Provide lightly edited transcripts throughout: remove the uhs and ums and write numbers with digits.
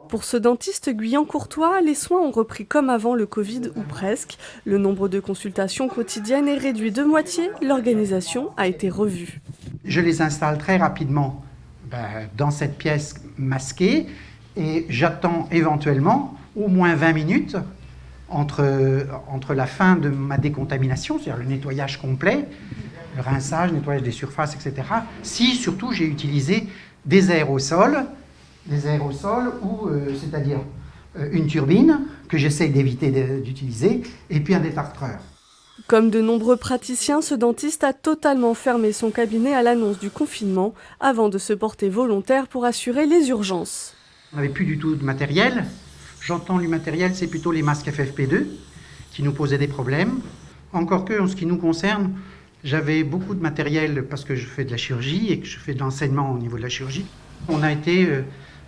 Pour ce dentiste guyancourtois, les soins ont repris comme avant le Covid ou presque. Le nombre de consultations quotidiennes est réduit de moitié, l'organisation a été revue. Je les installe très rapidement dans cette pièce masquée et j'attends éventuellement au moins 20 minutes entre la fin de ma décontamination, c'est-à-dire le nettoyage complet, le rinçage, nettoyage des surfaces, etc. Si surtout j'ai utilisé des aérosols ou c'est-à-dire une turbine que j'essaye d'éviter d'utiliser et puis un détartreur. Comme de nombreux praticiens, ce dentiste a totalement fermé son cabinet à l'annonce du confinement avant de se porter volontaire pour assurer les urgences. On n'avait plus du tout de matériel. J'entends le matériel, c'est plutôt les masques FFP2 qui nous posaient des problèmes. Encore que, en ce qui nous concerne, j'avais beaucoup de matériel parce que je fais de la chirurgie et que je fais de l'enseignement au niveau de la chirurgie. On a été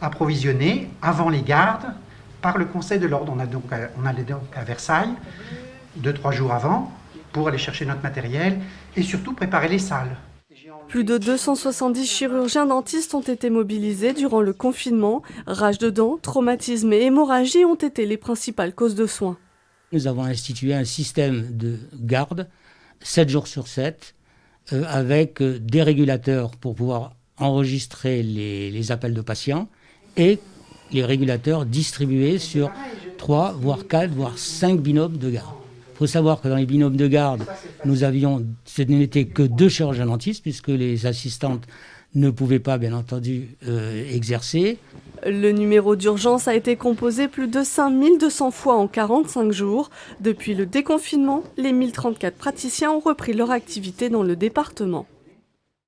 approvisionné avant les gardes par le Conseil de l'Ordre. On allait donc à Versailles 2-3 jours avant pour aller chercher notre matériel et surtout préparer les salles. Plus de 270 chirurgiens dentistes ont été mobilisés durant le confinement. Rage de dents, traumatisme et hémorragie ont été les principales causes de soins. Nous avons institué un système de garde 7 jours sur 7 avec des régulateurs pour pouvoir enregistrer les appels de patients et les régulateurs distribués sur 3, voire 4, voire 5 binômes de garde. Il faut savoir que dans les binômes de garde, ce n'était que 2 chirurgiens dentistes puisque les assistantes ne pouvaient pas, bien entendu, exercer. Le numéro d'urgence a été composé plus de 5200 fois en 45 jours. Depuis le déconfinement, les 1034 praticiens ont repris leur activité dans le département.